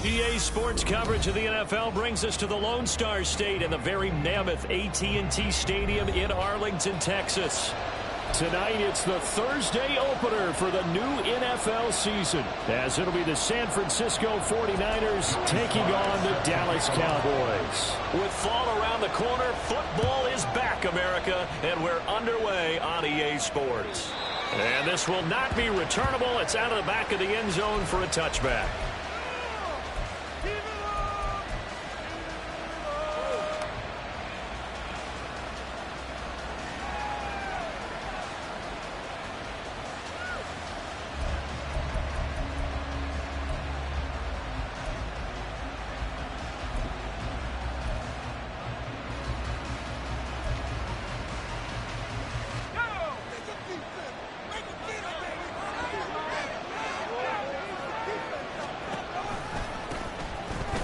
EA Sports coverage of the NFL brings us to the Lone Star State and the very mammoth AT&T Stadium in Arlington, Texas. Tonight, it's the Thursday opener for the new NFL season, as it'll be the San Francisco 49ers taking on the Dallas Cowboys. With fall around the corner, football is back, America, and we're underway on EA Sports. And this will not be returnable. It's out of the back of the end zone for a touchback.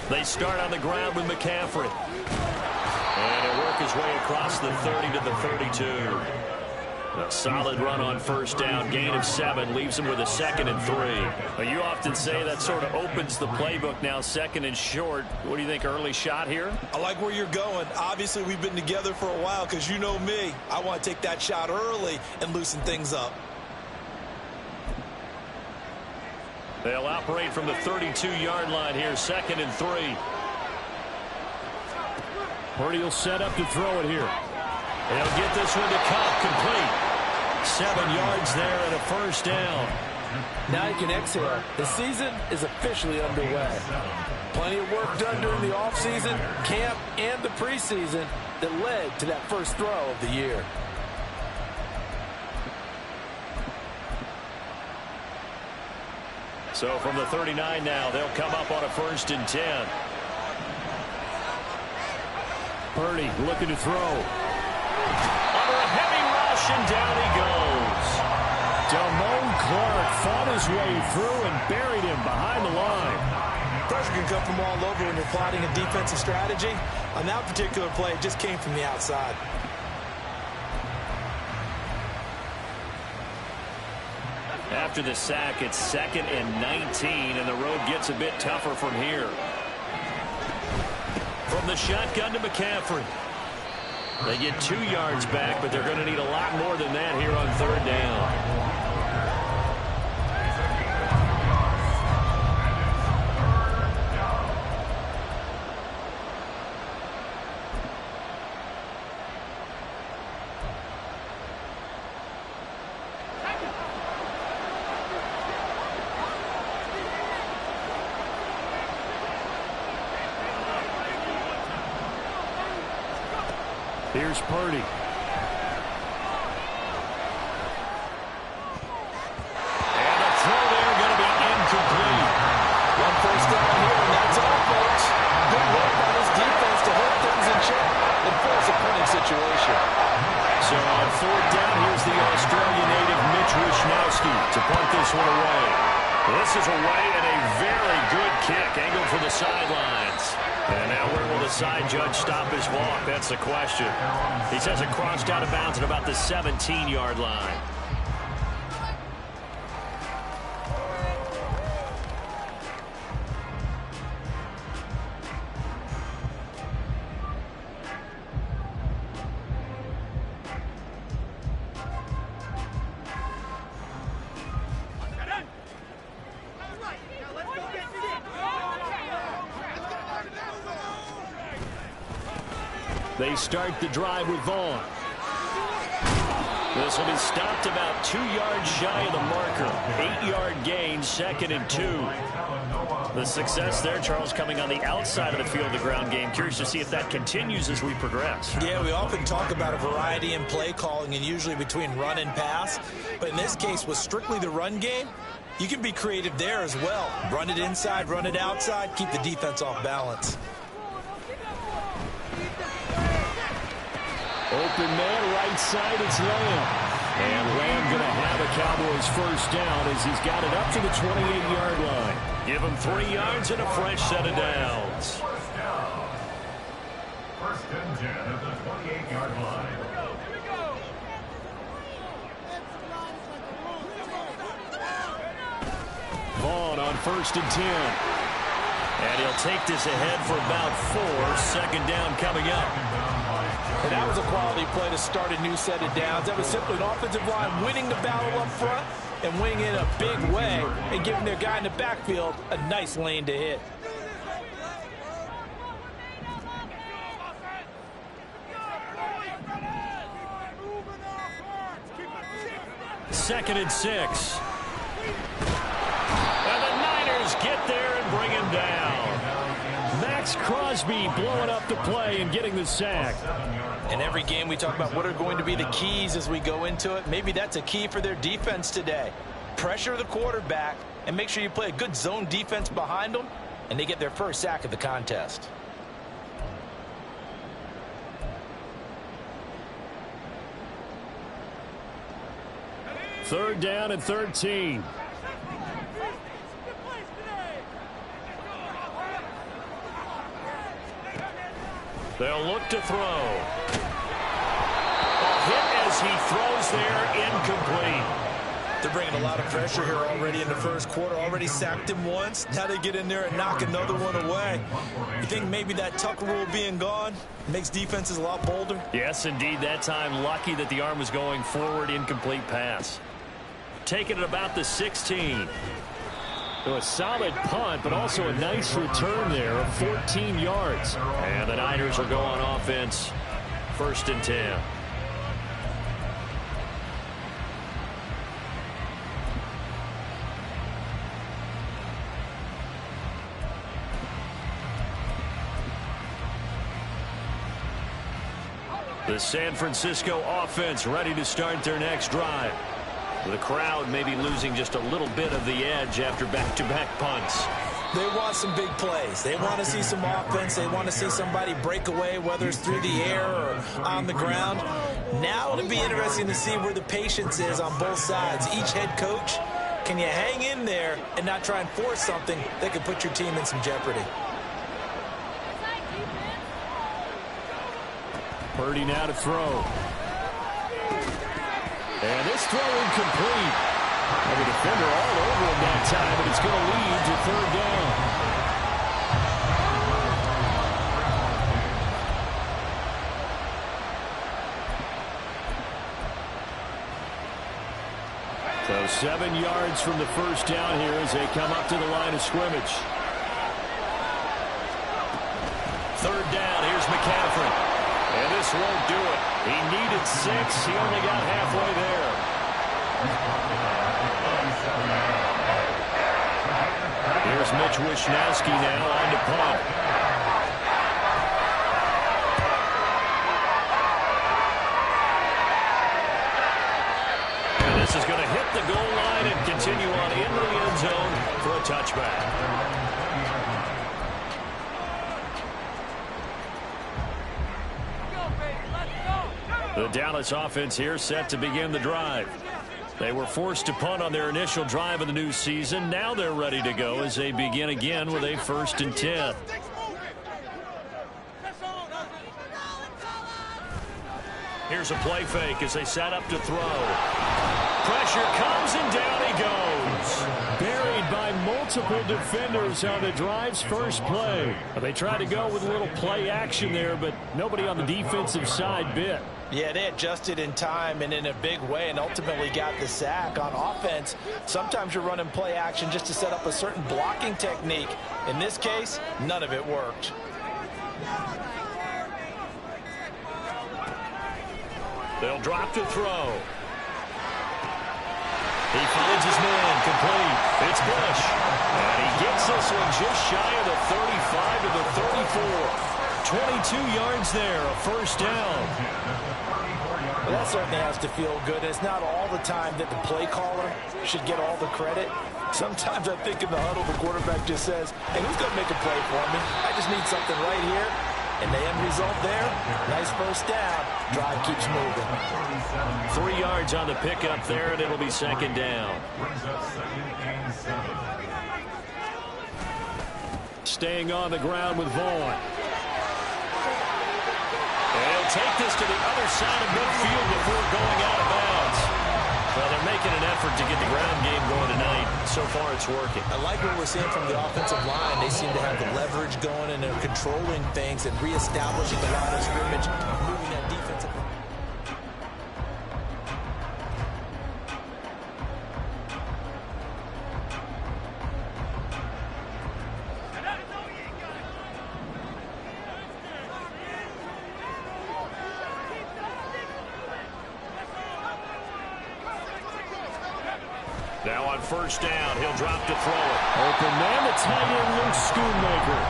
They start on the ground with McCaffrey. And he'll work his way across the 30 to the 32. A solid run on first down. Gain of 7 leaves him with a 2nd and 3. Well, you often say that sort of opens the playbook now, 2nd and short. What do you think, early shot here? I like where you're going. Obviously, we've been together for a while because you know me. I want to take that shot early and loosen things up. They'll operate from the 32-yard line here, 2nd and 3. Purdy will set up to throw it here. They'll get this one to Cup, complete. 7 yards there and a first down. Now you can exhale. The season is officially underway. Plenty of work done during the offseason, camp, and the preseason that led to that first throw of the year. So from the 39 now, they'll come up on a 1st and 10. Purdy looking to throw. Under a heavy rush, and down he goes. Damone Clark fought his way through and buried him behind the line. Pressure can come from all over when you're plotting a defensive strategy. On that particular play, it just came from the outside. After the sack, it's 2nd and 19, and the road gets a bit tougher from here. From the shotgun to McCaffrey. They get 2 yards back, but they're going to need a lot more than that here on 3rd down. Here's Purdy. And the throw there going to be incomplete. One first down here, and that's all, folks. Good work by this defense to hold things in check and force a punting situation. So on 4th down, here's the Australian native Mitch Wishnowski to punt this one away. This is away and a very good kick, angled for the sidelines. And now where will the side judge stop his walk? That's the question. He says it crossed out of bounds at about the 17-yard line. They start the drive with Vaughn. This will be stopped about 2 yards shy of the marker. 8-yard gain, 2nd and 2. The success there, Charles, coming on the outside of the field of the ground game. Curious to see if that continues as we progress. Yeah, we often talk about a variety in play calling and usually between run and pass. But in this case, with strictly the run game, you can be creative there as well. Run it inside, run it outside, keep the defense off balance. Open man, right side, it's Lamb. And Lamb going to have a Cowboys first down as he's got it up to the 28-yard line. Give him 3 yards and a fresh set of downs. First and 10 at the 28-yard line. Vaughn on 1st and 10. And he'll take this ahead for about 4. Second down coming up. And that was a quality play to start a new set of downs. That was simply an offensive line winning the battle up front and winning in a big way and giving their guy in the backfield a nice lane to hit. Second and 6. And the Niners get there and bring him down. Max Crosby blowing up the play and getting the sack. In every game we talk about what are going to be the keys as we go into it. Maybe that's a key for their defense today. Pressure the quarterback and make sure you play a good zone defense behind them, and they get their first sack of the contest. Third down and 13. They'll look to throw. A hit as he throws there, incomplete. They're bringing a lot of pressure here already in the first quarter. Already sacked him once. Now they get in there and knock another one away. You think maybe that tuck rule being gone makes defenses a lot bolder? Yes, indeed. That time, lucky that the arm was going forward. Incomplete pass. Taking it about the 16. So a solid punt, but also a nice return there of 14 yards. And the Niners will go on offense. First and 10. The San Francisco offense ready to start their next drive. The crowd may be losing just a little bit of the edge after back-to-back punts. They want some big plays. They want to see some offense. They want to see somebody break away, whether it's through the air or on the ground. Now it'll be interesting to see where the patience is on both sides. Each head coach, can you hang in there and not try and force something that could put your team in some jeopardy? Purdy now to throw. And this throw incomplete. And the defender all over him that time, and it's going to lead to third down. So 7 yards from the first down here as they come up to the line of scrimmage. Third down, here's McCaffrey. And this won't do it. He needed 6. He only got halfway there. Here's Mitch Wishnowski now on to punt. And this is going to hit the goal line and continue on into the end zone for a touchback. The Dallas offense here set to begin the drive. They were forced to punt on their initial drive of the new season. Now they're ready to go as they begin again with a 1st and 10. Here's a play fake as they set up to throw. Pressure comes and down he goes. Buried by multiple defenders on the drive's first play. They tried to go with a little play action there, but nobody on the defensive side bit. Yeah, they adjusted in time and in a big way and ultimately got the sack. On offense, sometimes you're running play action just to set up a certain blocking technique. In this case, none of it worked. They'll drop to throw. He finds his man, complete. It's Bush. And he gets this one just shy of the 35 to the 34. 22 yards there, a first down. Well, that certainly has to feel good. It's not all the time that the play caller should get all the credit. Sometimes I think in the huddle, the quarterback just says, hey, who's going to make a play for me? I just need something right here. And the end result there, nice first down. Drive keeps moving. 3 yards on the pickup there, and it'll be second down. Staying on the ground with Vaughn. And he'll take this to the other side of midfield before going out of bounds. Well, they're making an effort to get the ground game going tonight. So far, it's working. I like what we're seeing from the offensive line. They seem to have the leverage going, and they're controlling things and reestablishing the line of scrimmage, moving that defensive line. Now on first down, he'll drop to throw it. Open man, the tight end, Luke Schoonmaker.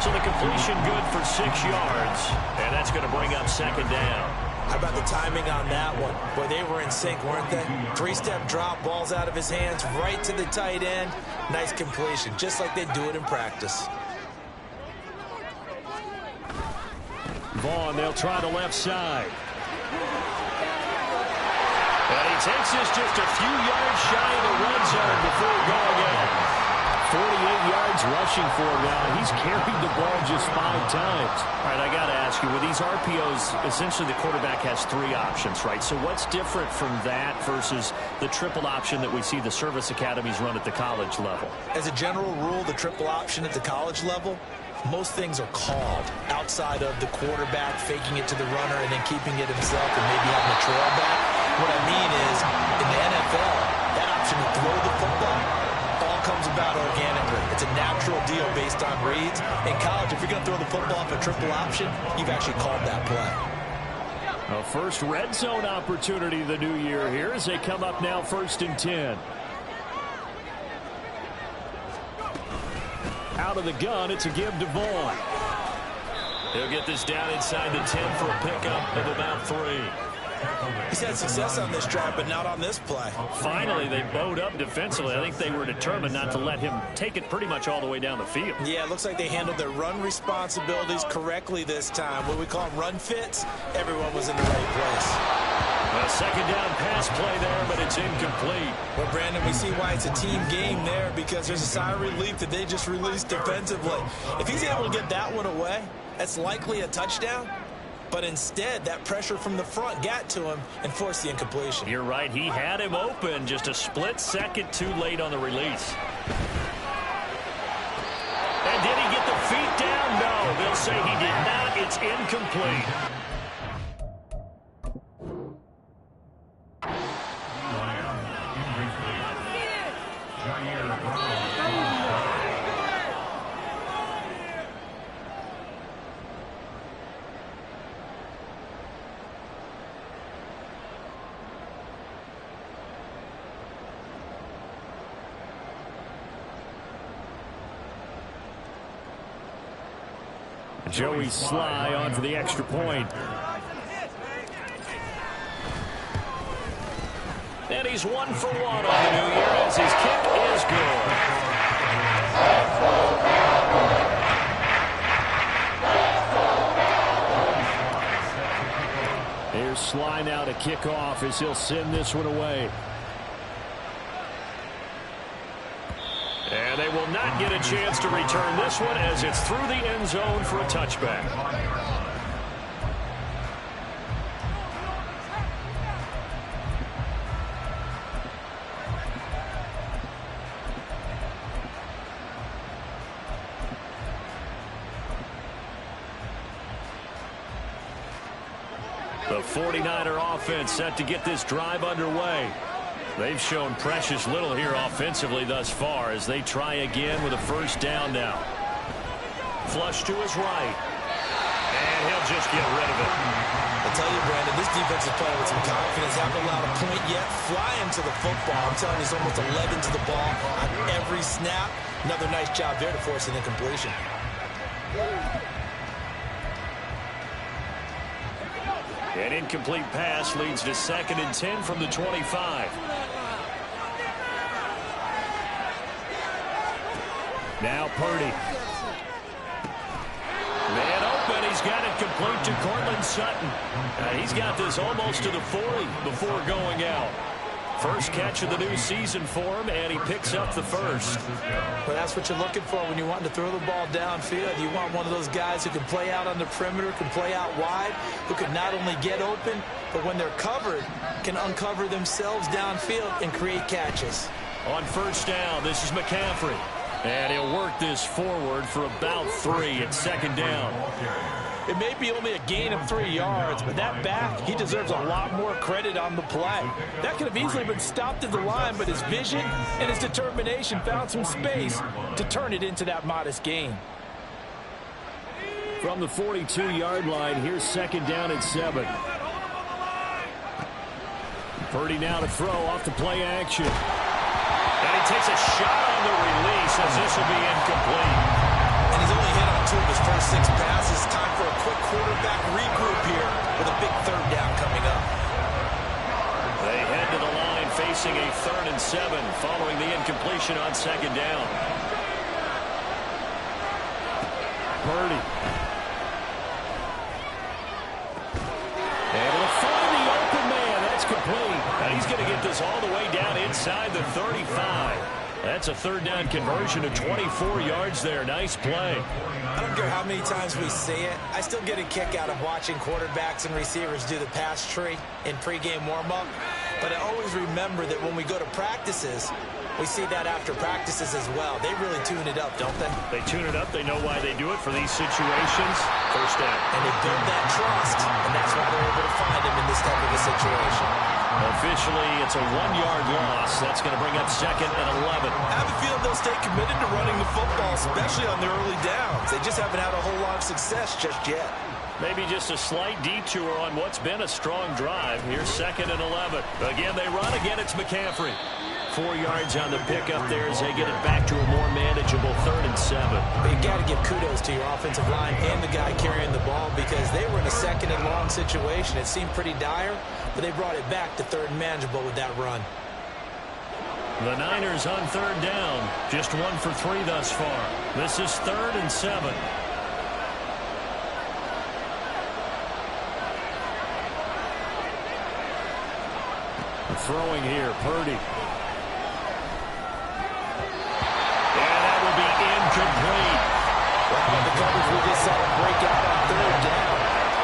So the completion good for 6 yards, and that's going to bring up second down. How about the timing on that one? Boy, they were in sync, weren't they? 3-step drop, balls out of his hands, right to the tight end. Nice completion, just like they do it in practice. Vaughn, they'll try the left side. And he takes this just a few yards shy of the red zone before going out. 48 yards rushing for him now. He's carried the ball just 5 times. All right, I got to ask you, with these RPOs, essentially the quarterback has 3 options, right? So what's different from that versus the triple option that we see the service academies run at the college level? As a general rule, the triple option at the college level, most things are called outside of the quarterback faking it to the runner and then keeping it himself and maybe having a trail back. What I mean is, in the NFL, that option to throw the football all comes about organically. It's a natural deal based on reads. In college, if you're going to throw the football for triple option, you've actually called that play. A first red zone opportunity the new year here as they come up now 1st and 10. Out of the gun, it's a give to Vaughn. He'll get this down inside the 10 for a pickup of about 3. He's had success on this drive, but not on this play. Finally, they bowed up defensively. I think they were determined not to let him take it pretty much all the way down the field. Yeah, it looks like they handled their run responsibilities correctly this time. What we call run fits, everyone was in the right place. A second down pass play there, but it's incomplete. Well, Brandon, we see why it's a team game there, because there's a sigh of relief that they just released defensively. If he's able to get that one away, that's likely a touchdown. But instead, that pressure from the front got to him and forced the incompletion. You're right. He had him open, just a split second too late on the release. And did he get the feet down? No, they'll say he did not. It's incomplete. Joey Sly on for the extra point. And he's 1 for 1 on the new year as his kick is good. Here's Sly now to kick off as he'll send this one away. And they will not get a chance to return this one as it's through the end zone for a touchback. The 49er offense set to get this drive underway. They've shown precious little here offensively thus far as they try again with a first down now. Flush to his right. And he'll just get rid of it. I tell you, Brandon, this defense is playing with some confidence. Haven't allowed a point yet. Flying to the football. I'm telling you, it's almost 11 to the ball on every snap. Another nice job there to force an incompletion. An incomplete pass leads to 2nd and 10 from the 25. Now Purdy. Man open. He's got it complete to Cortland Sutton. He's got this almost to the 40 before going out. First catch of the new season for him, and he picks up the first. Well, that's what you're looking for when you want to throw the ball downfield. You want one of those guys who can play out on the perimeter, can play out wide, who can not only get open, but when they're covered, can uncover themselves downfield and create catches. On first down, this is McCaffrey. And he'll work this forward for about 3 at second down. It may be only a gain of 3 yards, but that back, he deserves a lot more credit on the play. That could have easily been stopped at the line, but his vision and his determination found some space to turn it into that modest gain. From the 42-yard line, here's second down and 7. Purdy now to throw off the play action. And he takes a shot on the release as this will be incomplete. And he's only hit on 2 of his first 6 passes. Time for a quick quarterback regroup here with a big third down coming up. They head to the line facing a 3rd and 7 following the incompletion on second down. Purdy. Able to find the open man. That's complete. And he's going to get this all the way down inside the 35. That's a 3rd down conversion of 24 yards there. Nice play. I don't care how many times we see it. I still get a kick out of watching quarterbacks and receivers do the pass tree in pregame warm-up. But I always remember that when we go to practices, we see that after practices as well. They really tune it up, don't they? They tune it up. They know why they do it for these situations. First down. And they build that trust, and that's why they're able to find him in this type of a situation. Officially, it's a 1-yard loss. That's going to bring up second and 11. I have a feeling they'll stay committed to running the football, especially on their early downs. They just haven't had a whole lot of success just yet. Maybe just a slight detour on what's been a strong drive. Here's second and 11. Again, they run. Again, it's McCaffrey. 4 yards on the pickup there as they get it back to a more manageable 3rd and 7. But you got to give kudos to your offensive line and the guy carrying the ball because they were in a 2nd and long situation. It seemed pretty dire, but they brought it back to 3rd and manageable with that run. The Niners on 3rd down. Just 1 for 3 thus far. This is 3rd and 7. Throwing here, Purdy. Incomplete. Wow, the coverage we just saw him break out on 3rd down.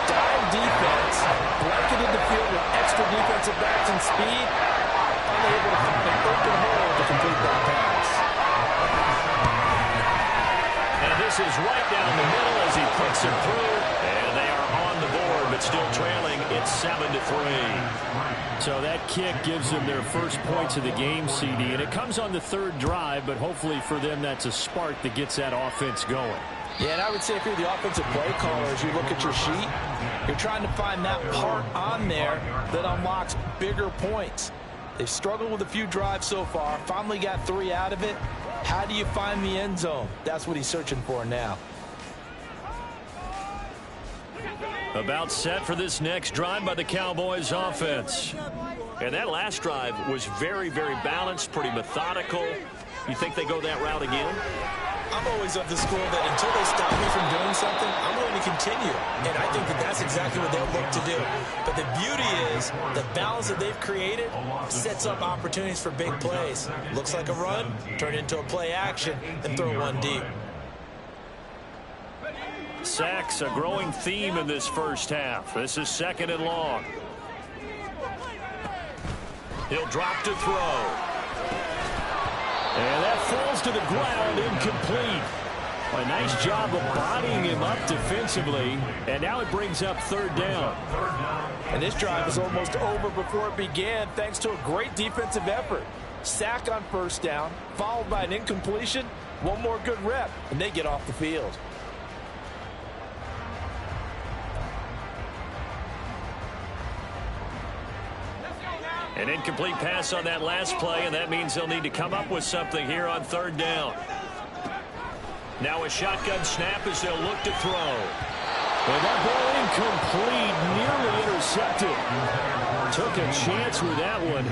Dime defense, blanketed the field with extra defensive backs and speed, unable to find an open hole to complete that pass. And this is right down the middle as he puts it through. And they are on the board, but still trailing. It's 7-3. So that kick gives them their first points of the game, CD. And it comes on the 3rd drive, but hopefully for them that's a spark that gets that offense going. Yeah, and I would say if you're the offensive play caller, as you look at your sheet, you're trying to find that part on there that unlocks bigger points. They've struggled with a few drives so far, finally got 3 out of it. How do you find the end zone? That's what he's searching for now. About set for this next drive by the Cowboys offense. And that last drive was very, very balanced, pretty methodical. You think they go that route again? I'm always of the school that until they stop me from doing something, I'm going to continue. And I think that that's exactly what they'll look to do. But the beauty is the balance that they've created sets up opportunities for big plays. Looks like a run, turn into a play action, and throw one deep. Sacks, a growing theme in this first half. This is 2nd and long. He'll drop to throw. And that falls to the ground, incomplete. A nice job of bodying him up defensively. And now it brings up 3rd down. And this drive is almost over before it began thanks to a great defensive effort. Sack on 1st down, followed by an incompletion. One more good rep, and they get off the field. An incomplete pass on that last play, and that means they'll need to come up with something here on 3rd down. Now a shotgun snap as they'll look to throw. And that ball incomplete, nearly intercepted. Took a chance with that one.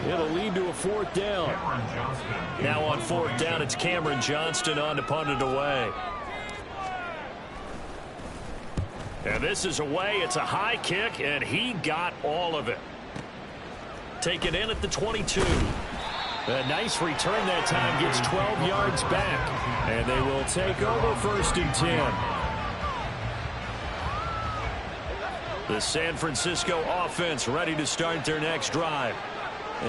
It'll lead to a 4th down. Now on 4th down, it's Cameron Johnston on to punt it away. And this is away. It's a high kick, and he got all of it. taken in at the 22. A nice return that time, gets 12 yards back. And they will take over 1st and 10. The San Francisco offense ready to start their next drive.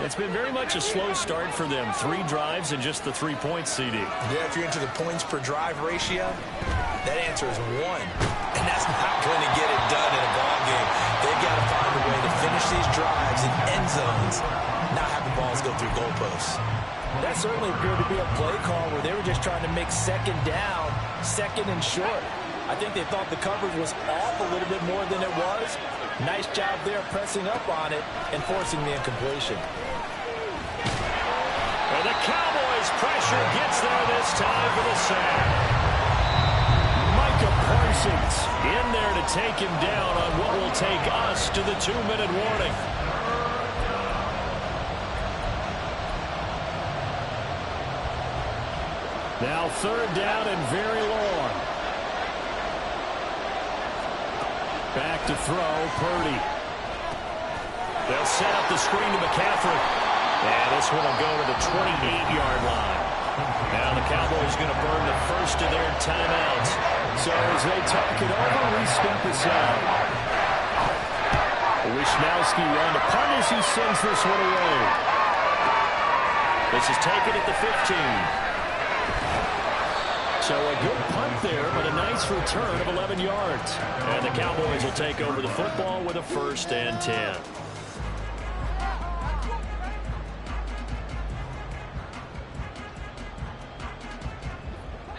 It's been very much a slow start for them. 3 drives and just the 3 points, CD. Yeah, if you're into the points per drive ratio, that answer is 1. And that's not going to get it done in a ball game. They've got to find a way to finish these drives in end zones, not have the balls go through goalposts. That certainly appeared to be a play call where they were just trying to make 2nd down, 2nd and short. I think they thought the coverage was off a little bit more than it was. Nice job there pressing up on it and forcing the incompletion. And the Cowboys' pressure gets there this time for the sack. Micah Parsons in there to take him down on what will take us to the 2-minute warning. Now 3rd down and very long. Back to throw, Purdy. They'll set up the screen to McCaffrey. And this one will go to the 28-yard line. Now the Cowboys going to burn the first of their timeouts. So as they talk it over, we step aside. Wishnowski around the punt as he sends this one away. This is taken at the 15. So a good punt there, but a nice return of 11 yards. And the Cowboys will take over the football with a 1st and 10.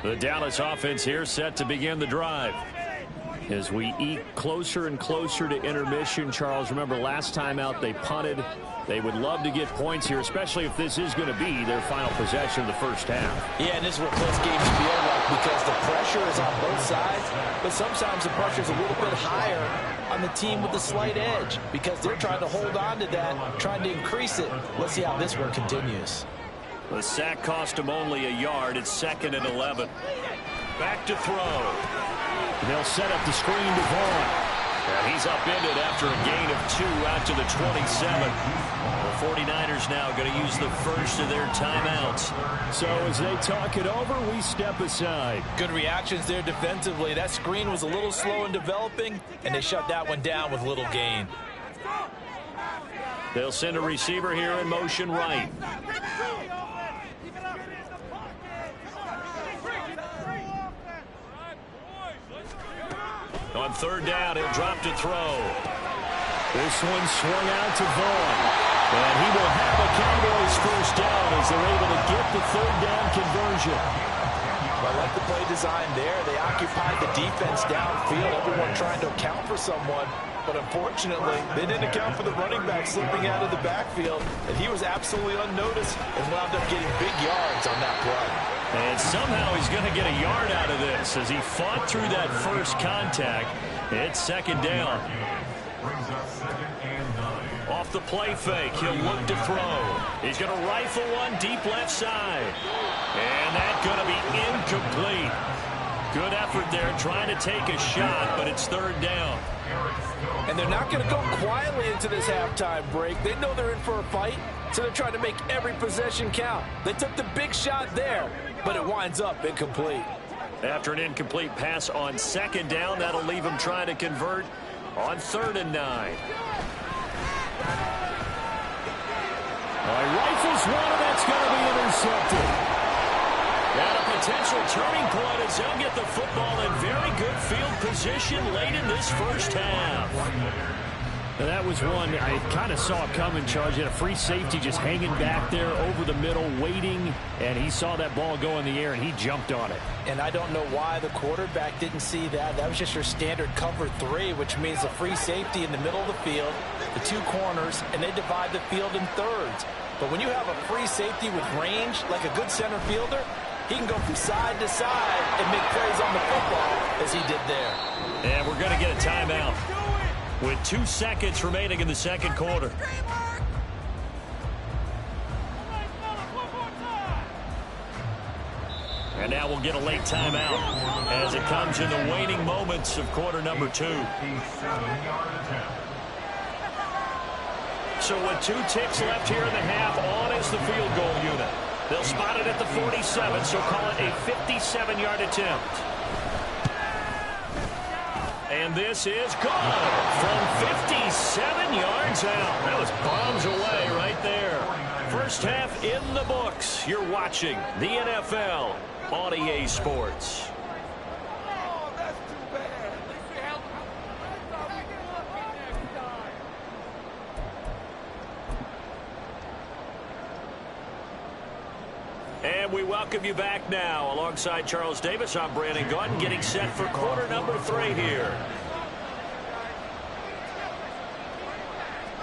The Dallas offense here set to begin the drive. As we eke closer and closer to intermission, Charles, remember last time out they punted. They would love to get points here, especially if this is going to be their final possession of the first half. Yeah, and this is what close games feel like because the pressure is on both sides, but sometimes the pressure is a little bit higher on the team with the slight edge because they're trying to hold on to that, trying to increase it. Let's see how this one continues. The sack cost him only a yard. It's 2nd and 11. Back to throw. They'll set up the screen to Vaughn. And he's upended after a gain of 2 out to the 27. The 49ers now going to use the first of their timeouts. So as they talk it over, we step aside. Good reactions there defensively. That screen was a little slow in developing, and they shut that one down with little gain. They'll send a receiver here in motion right. On 3rd down, he'll drop to throw. This one swung out to Vaughn. And he will have a Cowboys 1st down as they're able to get the 3rd down conversion. I like the play design there. They occupied the defense downfield, everyone trying to account for someone. But unfortunately, they didn't account for the running back slipping out of the backfield. And he was absolutely unnoticed and wound up getting big yards on that play. And somehow he's going to get a yard out of this as he fought through that first contact. It's 2nd down. Off the play fake, he'll look to throw. He's going to rifle one deep left side. And that's going to be incomplete. Good effort there trying to take a shot, but it's 3rd down. And they're not going to go quietly into this halftime break. They know they're in for a fight, so they're trying to make every possession count. They took the big shot there, but it winds up incomplete. After an incomplete pass on 2nd down, that'll leave them trying to convert on 3rd and 9. Rifles one, and that's going to be intercepted. And a potential turning point as they'll get the football in very good field position late in this first half. And that was one I kind of saw it coming, Charles. You had a free safety just hanging back there over the middle, waiting, and he saw that ball go in the air, and he jumped on it. And I don't know why the quarterback didn't see that. That was just your standard cover 3, which means a free safety in the middle of the field, the 2 corners, and they divide the field in thirds. But when you have a free safety with range, like a good center fielder, he can go from side to side and make plays on the football as he did there. And we're going to get a timeout with 2 seconds remaining in the 2nd quarter. And now we'll get a late timeout as it comes in the waning moments of quarter number 2. So with 2 ticks left here in the half, on is the field goal unit. They'll spot it at the 47, so call it a 57-yard attempt. And this is good from 57 yards out. That was bombs away right there. First half in the books. You're watching the NFL on EA Sports. And we welcome you back now. Alongside Charles Davis, I'm Brandon Gaudin, getting set for quarter number 3 here.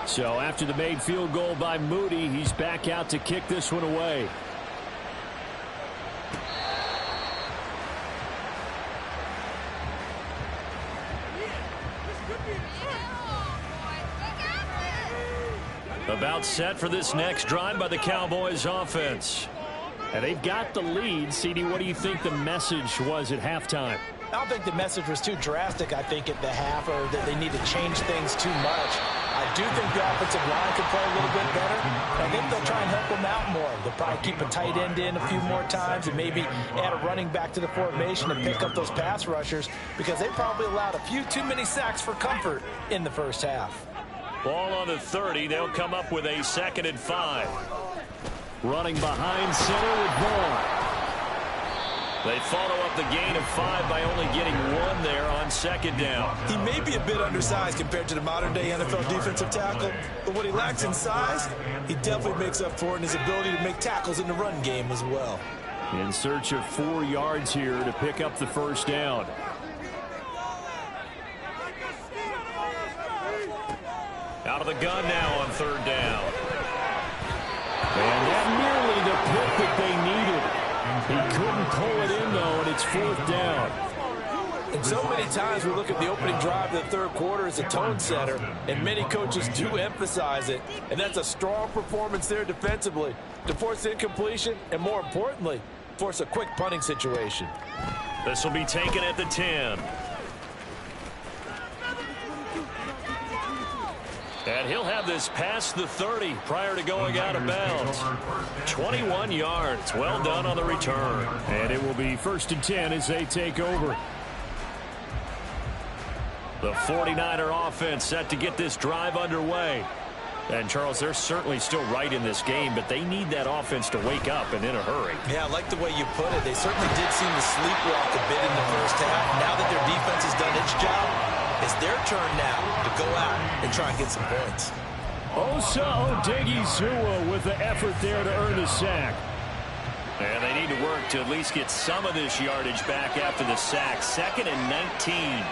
So after the made field goal by Moody, he's back out to kick this one away. About set for this next drive by the Cowboys offense. And they've got the lead. CD, what do you think the message was at halftime? I don't think the message was too drastic, I think, at the half, or that they need to change things too much. I do think the offensive line could play a little bit better. I think they'll try and help them out more. They'll probably keep a tight end in a few more times and maybe add a running back to the formation and pick up those pass rushers, because they probably allowed a few too many sacks for comfort in the first half. Ball on the 30. They'll come up with a 2nd and 5. Running behind center with Vaughn. They follow up the gain of 5 by only getting 1 there on 2nd down. He may be a bit undersized compared to the modern-day NFL defensive tackle, but what he lacks in size, he definitely makes up for in his ability to make tackles in the run game as well. In search of 4 yards here to pick up the first down. Out of the gun now on 3rd down. And that nearly the pick that they needed. He couldn't pull it in, though, and it's 4th down. And so many times we look at the opening drive of the 3rd quarter as a tone setter, and many coaches do emphasize it. And that's a strong performance there defensively to force incompletion and, more importantly, force a quick punting situation. This will be taken at the 10. And he'll have this past the 30 prior to going out of bounds. 21 yards. Well done on the return. And it will be 1st and 10 as they take over. The 49er offense set to get this drive underway. And, Charles, they're certainly still right in this game, but they need that offense to wake up and in a hurry. Yeah, I like the way you put it. They certainly did seem to sleepwalk a bit in the first half. Now that their defense has done its job, it's their turn now to go out and try and get some points. Osa Odighizuwa with the effort there to earn a sack. And they need to work to at least get some of this yardage back after the sack. 2nd and 19.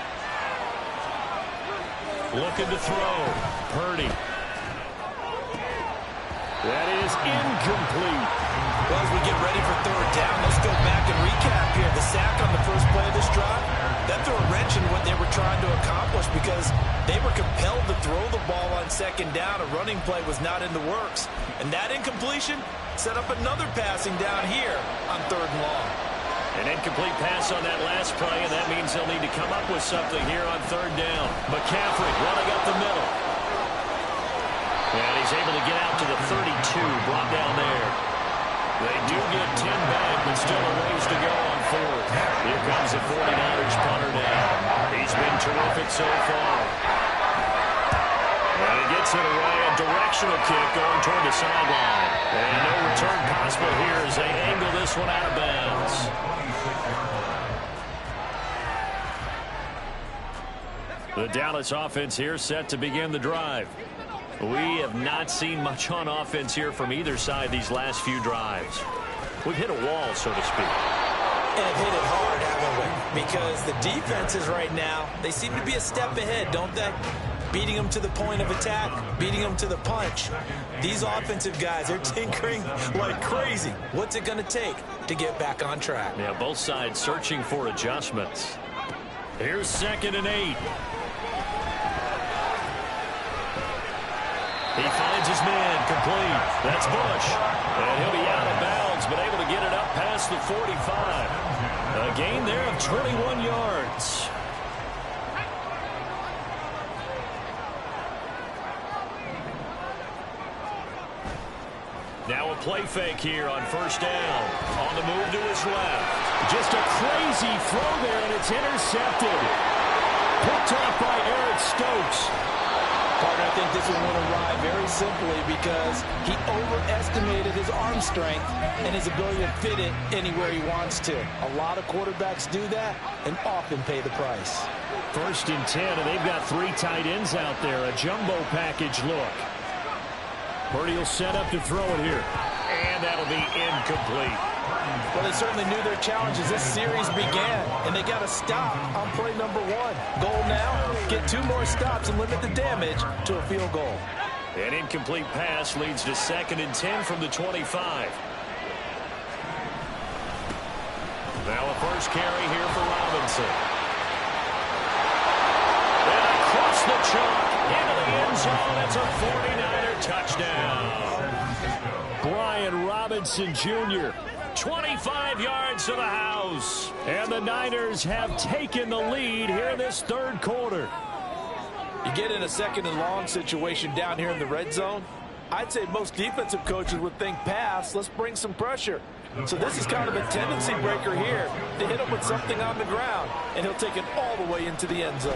Looking to throw. Purdy. That is incomplete. Well, as we get ready for 3rd down, let's go back and recap here. The sack on the first play of this drive, that threw a wrench in what they were trying to accomplish, because they were compelled to throw the ball on 2nd down. A running play was not in the works. And that incompletion set up another passing down here on 3rd and long. An incomplete pass on that last play, and that means they'll need to come up with something here on 3rd down. McCaffrey running up the middle. And he's able to get out to the 32, brought down there. They do get 10 back, but still a ways to go on 4th. Here comes the 49ers punter now. He's been terrific so far. And he gets it away, a directional kick going toward the sideline. And no return possible here as they angle this one out of bounds. The Dallas offense here set to begin the drive. We have not seen much on offense here from either side these last few drives. We've hit a wall, so to speak. And hit it hard, haven't we? Because the defenses right now, they seem to be a step ahead, don't they? Beating them to the point of attack, beating them to the punch. These offensive guys, they're tinkering like crazy. What's it going to take to get back on track? Yeah, both sides searching for adjustments. Here's 2nd and 8. He finds his man, complete. That's Bush. And he'll be out of bounds, but able to get it up past the 45. A gain there of 21 yards. play fake here on first down. On the move to his left. Just a crazy throw there, and it's intercepted. Picked off by Eric Stokes. Partner, I think this one went awry very simply because he overestimated his arm strength and his ability to fit it anywhere he wants to. A lot of quarterbacks do that and often pay the price. 1st and 10, and they've got 3 tight ends out there. A jumbo package look. Purdy will set up to throw it here. And that'll be incomplete. Well, they certainly knew their challenges. This series began, and they got to stop on play number 1. Goal now, get 2 more stops and limit the damage to a field goal. An incomplete pass leads to 2nd and 10 from the 25. Now a first carry here for Robinson. And across the chalk into the end zone. That's a 49er touchdown. Brian Robinson Jr., 25 yards to the house. And the Niners have taken the lead here in this 3rd quarter. You get in a 2nd and long situation down here in the red zone. I'd say most defensive coaches would think pass, let's bring some pressure. So this is kind of a tendency breaker here to hit him with something on the ground, and he'll take it all the way into the end zone.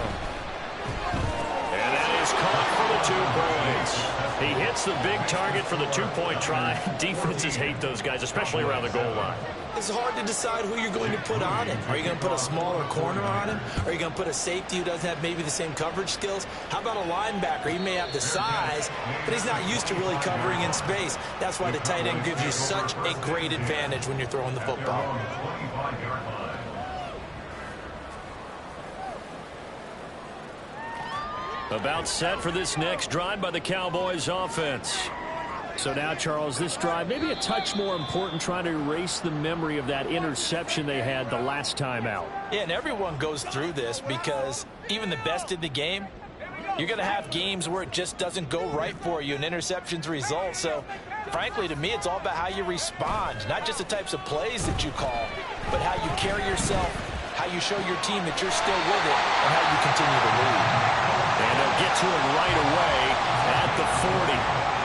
And that is caught for the 2 points. He hits the big target for the 2-point try. Defenses hate those guys, especially around the goal line. It's hard to decide who you're going to put on him. Are you going to put a smaller corner on him? Are you going to put a safety who doesn't have maybe the same coverage skills? How about a linebacker? He may have the size, but he's not used to really covering in space. That's why the tight end gives you such a great advantage when you're throwing the football. About set for this next drive by the Cowboys offense. So now, Charles, this drive maybe a touch more important, trying to erase the memory of that interception they had the last time out. Yeah, and everyone goes through this because even the best in the game, you're going to have games where it just doesn't go right for you and interceptions result. So, frankly, to me, it's all about how you respond, not just the types of plays that you call, but how you carry yourself, how you show your team that you're still with it, and how you continue to lead. And they'll get to it right away at the 40.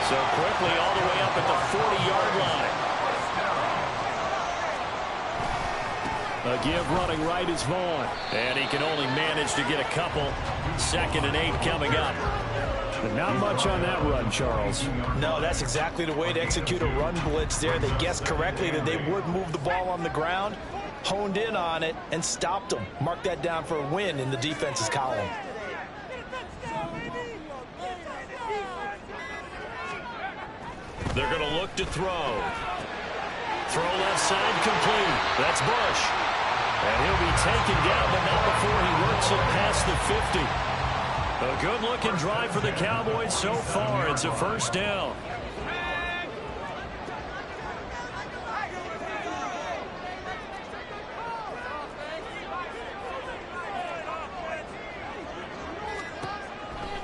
So quickly all the way up at the 40-yard line. A give running right is Vaughn. And he can only manage to get a couple. 2nd and 8 coming up. But not much on that run, Charles. No, that's exactly the way to execute a run blitz there. They guessed correctly that they would move the ball on the ground, honed in on it, and stopped them. Mark that down for a win in the defense's column. They're going to look to throw. Throw left side complete. That's Bush. And he'll be taken down, but not before he works it past the 50. A good-looking drive for the Cowboys so far. It's a first down.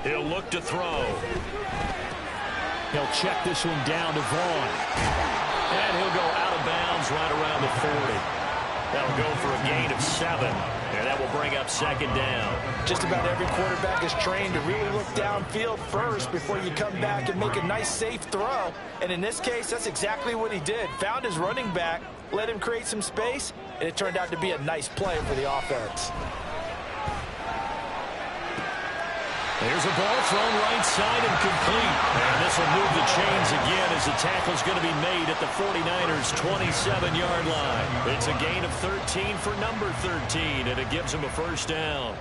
He'll look to throw. He'll check this one down to Vaughn. And he'll go out of bounds right around the 40. That'll go for a gain of 7. And that will bring up 2nd down. Just about every quarterback is trained to really look downfield first before you come back and make a nice, safe throw. And in this case, that's exactly what he did. Found his running back, let him create some space, and it turned out to be a nice play for the offense. There's a ball thrown right side and complete. And this will move the chains again as the tackle's going to be made at the 49ers' 27-yard line. It's a gain of 13 for number 13, and it gives him a first down.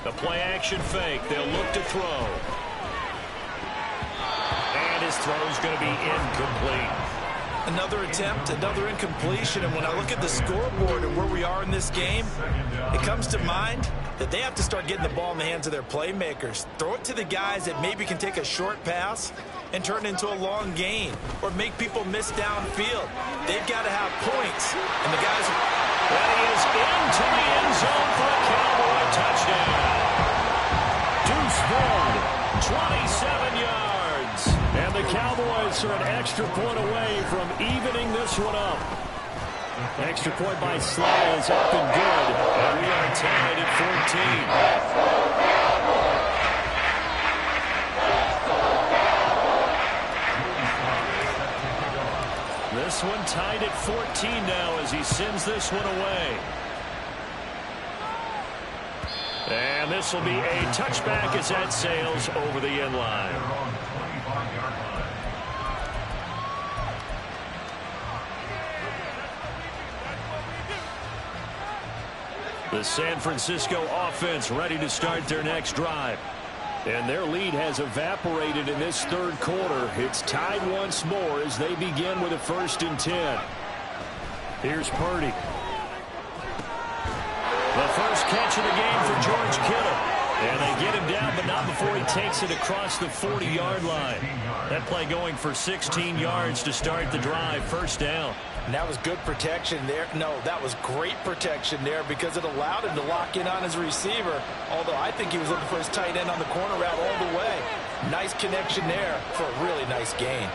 The play-action fake. They'll look to throw. And his throw's going to be incomplete. Another attempt, another incompletion, and when I look at the scoreboard and where we are in this game, it comes to mind that they have to start getting the ball in the hands of their playmakers. Throw it to the guys that maybe can take a short pass and turn it into a long gain or make people miss downfield. They've got to have points, and the guys that he is into the end zone for a Cowboy touchdown. Deuce Vaughn, 27 yards. And the Cowboys are an extra point away from evening this one up. Extra point by Sly is up and good. And we are tied at 14. This one tied at 14 now as he sends this one away. And this will be a touchback as that sails over the end line. The San Francisco offense ready to start their next drive. And their lead has evaporated in this third quarter. It's tied once more as they begin with a 1st and 10. Here's Purdy. The first catch of the game for George Kittle. And they get him down, but not before he takes it across the 40-yard line. That play going for 16 yards to start the drive. 1st down. And that was good protection there. No, that was great protection there because it allowed him to lock in on his receiver. Although I think he was looking for his tight end on the corner route all the way. Nice connection there for a really nice gain.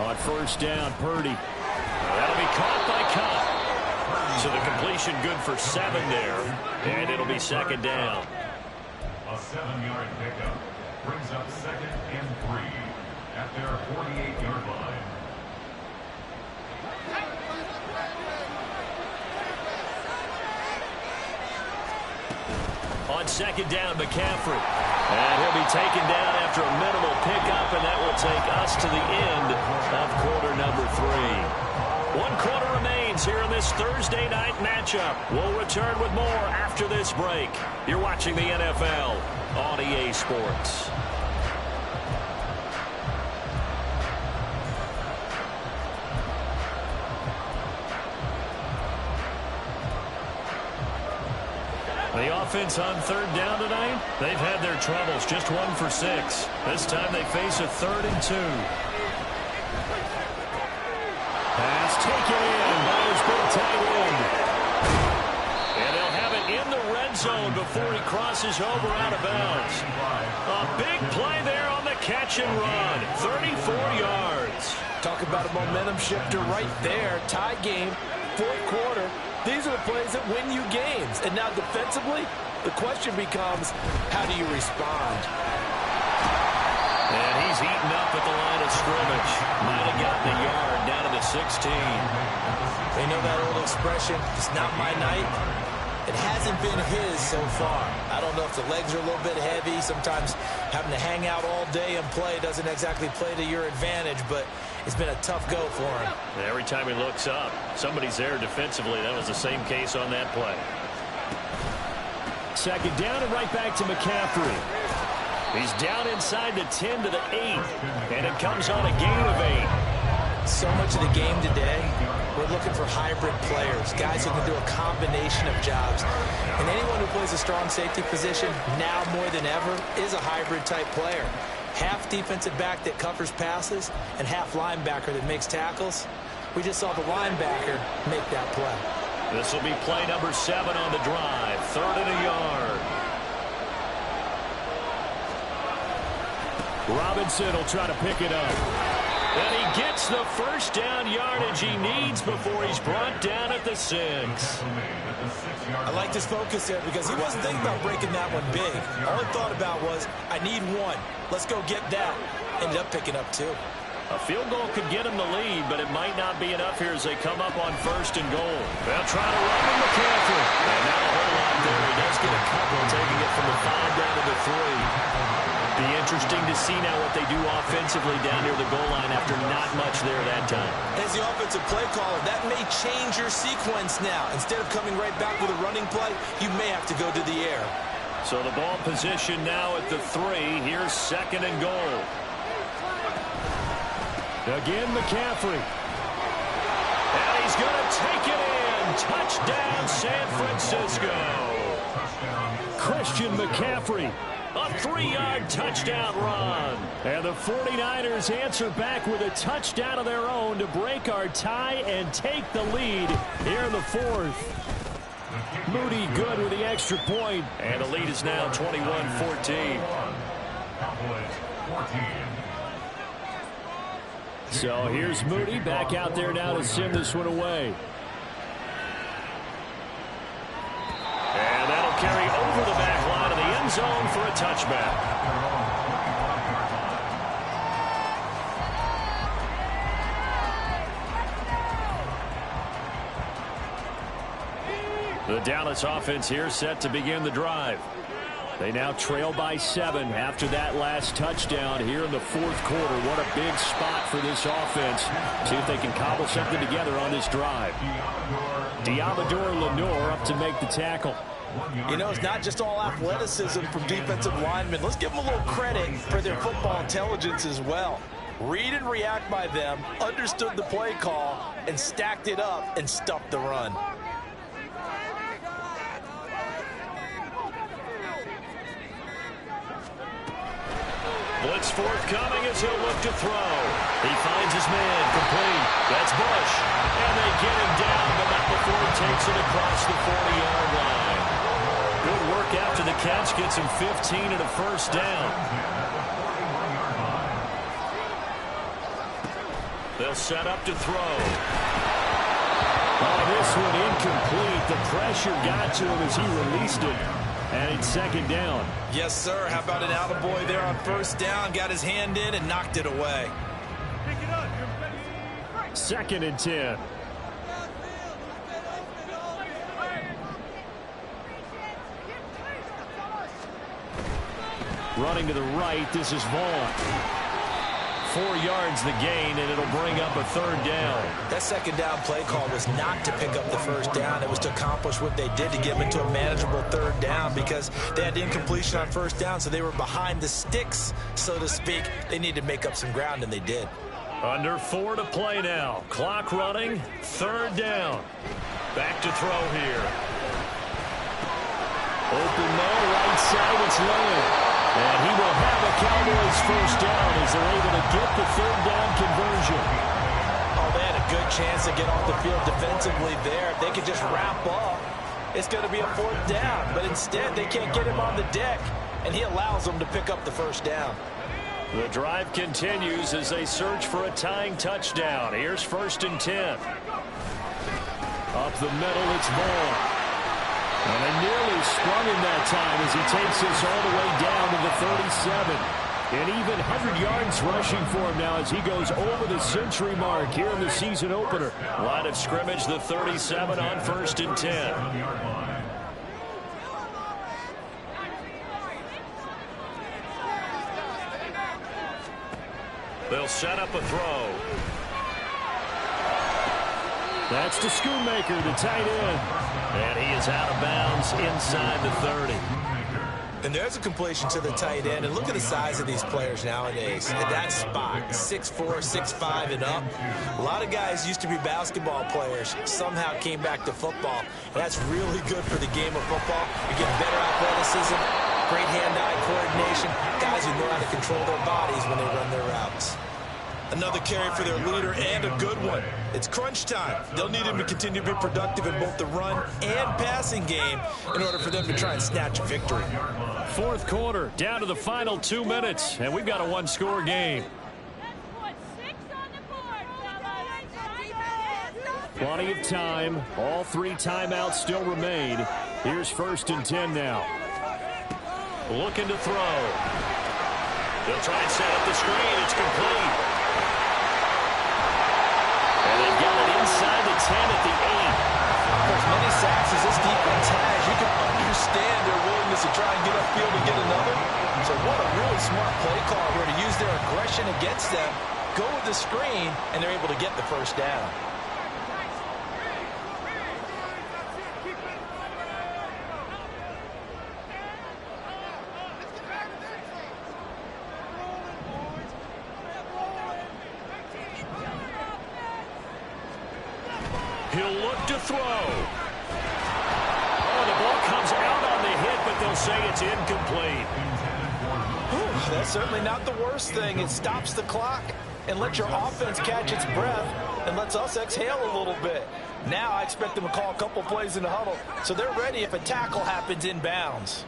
On 1st down, Purdy. That'll be caught by Cobb. So the completion good for 7 there. And it'll be 2nd down. A 7-yard pickup brings up 2nd and 3 at their 48-yard line. On 2nd down, McCaffrey. And he'll be taken down after a minimal pickup, and that will take us to the end of quarter number 3. 1 quarter remains here in this Thursday night matchup. We'll return with more after this break. You're watching the NFL on EA Sports. The offense on 3rd down tonight, they've had their troubles. Just 1 for 6. This time they face a 3rd and 2. Pass taken in by his big tight end. And they'll have it in the red zone before he crosses over out of bounds. A big play there on the catch and run. 34 yards. Talk about a momentum shifter right there. Tie game, 4th quarter. These are the plays that win you games. And now defensively, the question becomes, how do you respond? And he's eaten up at the line of scrimmage. Might have gotten a yard down to the 16. They know that old expression, it's not my night. It hasn't been his so far. I don't know if the legs are a little bit heavy. Sometimes having to hang out all day and play doesn't exactly play to your advantage, but it's been a tough go for him. And every time he looks up, somebody's there defensively. That was the same case on that play. 2nd down and right back to McCaffrey. He's down inside the 10 to the 8, and it comes on a gain of 8. So much of the game today, we're looking for hybrid players, guys who can do a combination of jobs. And anyone who plays a strong safety position, now more than ever, is a hybrid-type player. Half defensive back that covers passes and half linebacker that makes tackles. We just saw the linebacker make that play. This will be play number 7 on the drive. 3rd and a yard. Robinson will try to pick it up. And he gets the 1st down yardage he needs before he's brought down at the 6. I like his focus there because he wasn't thinking about breaking that one big. All he thought about was, I need 1. Let's go get that. Ended up picking up 2. A field goal could get him the lead, but it might not be enough here as they come up on 1st and goal. They'll try to run with McCaffrey. And not a whole lot there. He does get a couple, taking it from the 5 down to the 3. Be interesting to see now what they do offensively down near the goal line after not much there that time. As the offensive play caller, that may change your sequence now. Instead of coming right back with a running play, you may have to go to the air. So the ball position now at the 3. Here's 2nd and goal. Again, McCaffrey. And he's going to take it in. Touchdown, San Francisco. Christian McCaffrey. A 3-yard touchdown run. And the 49ers answer back with a touchdown of their own to break our tie and take the lead here in the 4th. Moody good with the extra point. And the lead is now 21-14. So here's Moody back out there now to send this one away. And that'll carry over the back line of the end zone for a touchback. The Dallas offense here set to begin the drive. They now trail by 7 after that last touchdown here in the fourth quarter. What a big spot for this offense. See if they can cobble something together on this drive. Diamador Lenore up to make the tackle. You know, it's not just all athleticism from defensive linemen. Let's give them a little credit for their football intelligence as well. Read and react by them, understood the play call, and stacked it up and stuffed the run. Blitz forthcoming as he'll look to throw. He finds his man, complete. That's Bush. And they get him down, but not before he takes it across the 40-yard line. Good work after the catch. Gets him 15 and a first down. They'll set up to throw. Oh, this one incomplete. The pressure got to him as he released it. And it's second down. Yes, sir. How about an attaboy there on first down? Got his hand in and knocked it away. Second and 10. Running to the right, this is Vaughn. 4 yards the gain, and it'll bring up a third down. That second down play call was not to pick up the first down. It was to accomplish what they did to get them into a manageable third down because they had incompletion on first down, so they were behind the sticks, so to speak. They needed to make up some ground, and they did. Under 4 to play now. Clock running, third down. Back to throw here. Open man, right side, it's Leonard. And he will have a Cowboys first down as they're able to get the third down conversion. Oh, they had a good chance to get off the field defensively there. If they could just wrap up, it's going to be a fourth down. But instead, they can't get him on the deck, and he allows them to pick up the first down. The drive continues as they search for a tying touchdown. Here's first and 10. Up the middle, it's Vaughn. And they nearly sprung him that time as he takes this all the way down to the 37. And even 100 yards rushing for him now as he goes over the century mark here in the season opener. Line of scrimmage, the 37 on first and 10. They'll set up a throw. That's to Schoonmaker, the tight end. And he is out of bounds inside the 30. And there's a completion to the tight end. And look at the size of these players nowadays. At that spot, 6'4", 6'5", and up. A lot of guys used to be basketball players. Somehow came back to football. And that's really good for the game of football. You get better athleticism, great hand-eye coordination. Guys who know how to control their bodies when they run their routes. Another carry for their leader, and a good one. It's crunch time. They'll need him to continue to be productive in both the run and passing game in order for them to try and snatch a victory. Fourth quarter, down to the final 2 minutes, and we've got a one-score game. Plenty of time. All 3 timeouts still remain. Here's first and 10 now. Looking to throw. They'll try and set up the screen. It's complete. And they've got it inside the 10 at the 8. For as many sacks as this defense has, you can understand their willingness to try and get upfield and get another. So what a really smart play call here to use their aggression against them, go with the screen, and they're able to get the first down. He'll look to throw. Oh, the ball comes out on the hit, but they'll say it's incomplete. That's certainly not the worst thing. It stops the clock and lets your offense catch its breath and lets us exhale a little bit. Now I expect them to call a couple plays in the huddle so they're ready if a tackle happens inbounds.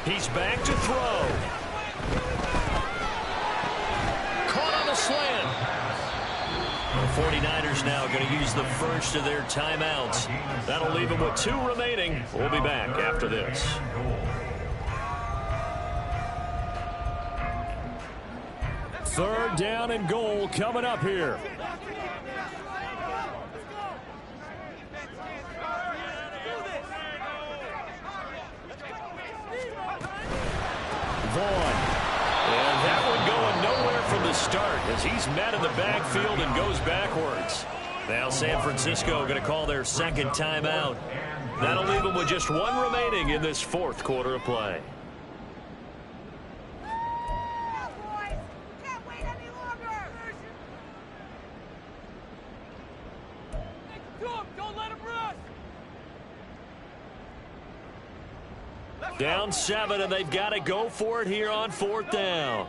He's back to throw. Caught on the slant. The 49ers now going to use the first of their timeouts. That'll leave them with 2 remaining. We'll be back after this. Third down and goal coming up here. Vaughn. And that one going nowhere from the start as he's met in the backfield and goes backwards. Now San Francisco going to call their second timeout. That'll leave them with just 1 remaining in this 4th quarter of play. Down 7, and they've got to go for it here on 4th down.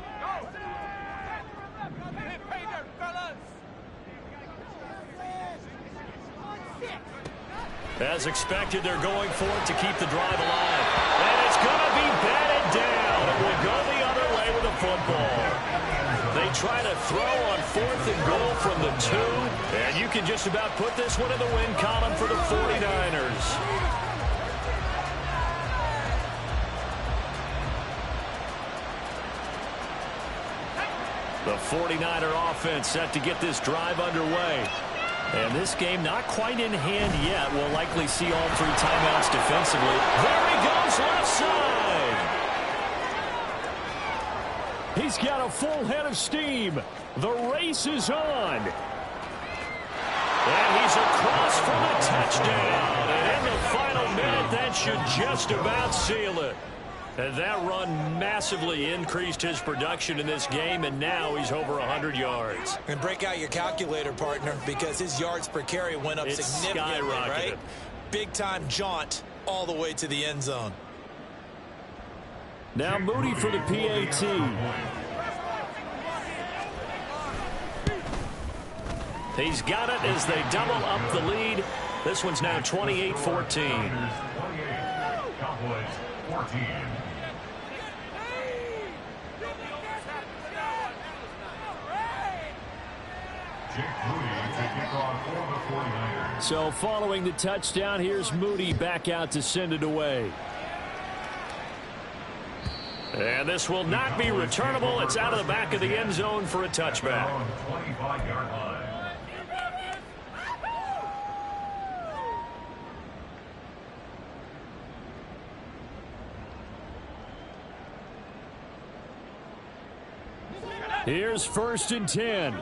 As expected, they're going for it to keep the drive alive. And it's going to be batted down. It will go the other way with the football. They try to throw on 4th and goal from the 2. And you can just about put this one in the win column for the 49ers. The 49er offense set to get this drive underway. And this game not quite in hand yet. We'll likely see all 3 timeouts defensively. There he goes left side. He's got a full head of steam. The race is on. And he's across for the touchdown. And in the final minute, that should just about seal it. And that run massively increased his production in this game, and now he's over 100 yards. And break out your calculator, partner, because his yards per carry went up significantly, right? Big-time jaunt all the way to the end zone. Now Moody for the PAT. He's got it as they double up the lead. This one's now 28-14. Cowboys 14. So following the touchdown, here's Moody back out to send it away. And this will not be returnable. It's out of the back of the end zone for a touchback. 25-yard line. Here's 1st and 10.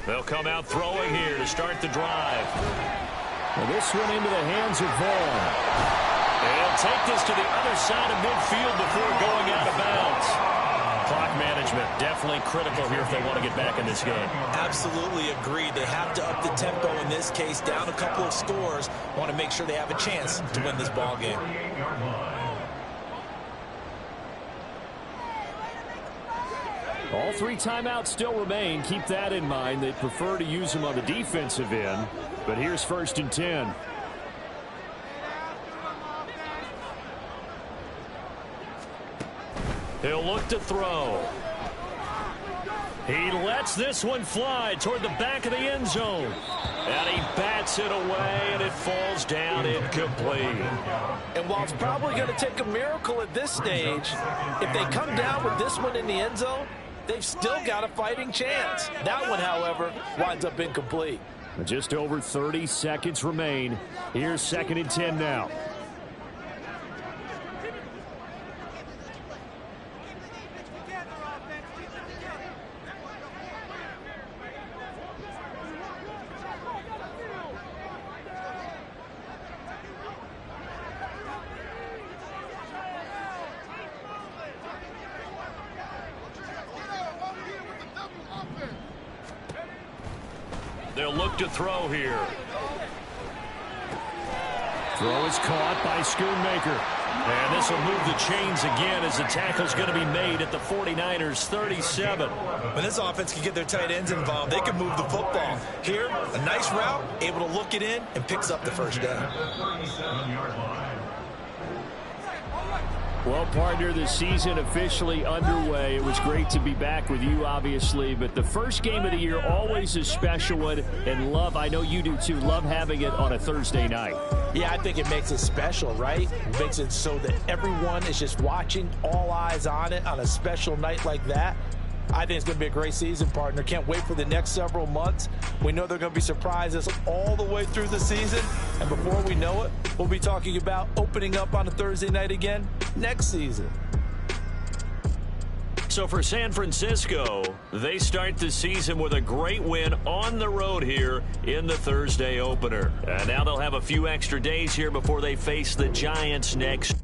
They'll come out throwing here to start the drive. Well, this one into the hands of Vaughn. They'll take this to the other side of midfield before going out of bounds. Clock management definitely critical here if they want to get back in this game. Absolutely agreed. They have to up the tempo in this case, down a couple of scores. Want to make sure they have a chance to win this ball game. All 3 timeouts still remain. Keep that in mind. They prefer to use them on the defensive end. But here's 1st and 10. He'll look to throw. He lets this one fly toward the back of the end zone. And he bats it away, and it falls down incomplete. And while it's probably going to take a miracle at this stage, if they come down with this one in the end zone, they've still got a fighting chance. That one, however, winds up incomplete. Just over 30 seconds remain. Here's 2nd and 10 now. They'll look to throw here. Throw is caught by Schoonmaker. And this will move the chains again as the tackle's going to be made at the 49ers 37. When this offense can get their tight ends involved, they can move the football. Here, a nice route, able to look it in, and picks up the first down. Well, partner, the season officially underway. It was great to be back with you, obviously, but the first game of the year always a special one, and I know you do too, love having it on a Thursday night. Yeah, I think it makes it special, right? It makes it so that everyone is just watching, all eyes on it on a special night like that. I think it's going to be a great season, partner. Can't wait for the next several months. We know they're going to be surprises all the way through the season. And before we know it, we'll be talking about opening up on a Thursday night again next season. So for San Francisco, they start the season with a great win on the road here in the Thursday opener. And now they'll have a few extra days here before they face the Giants next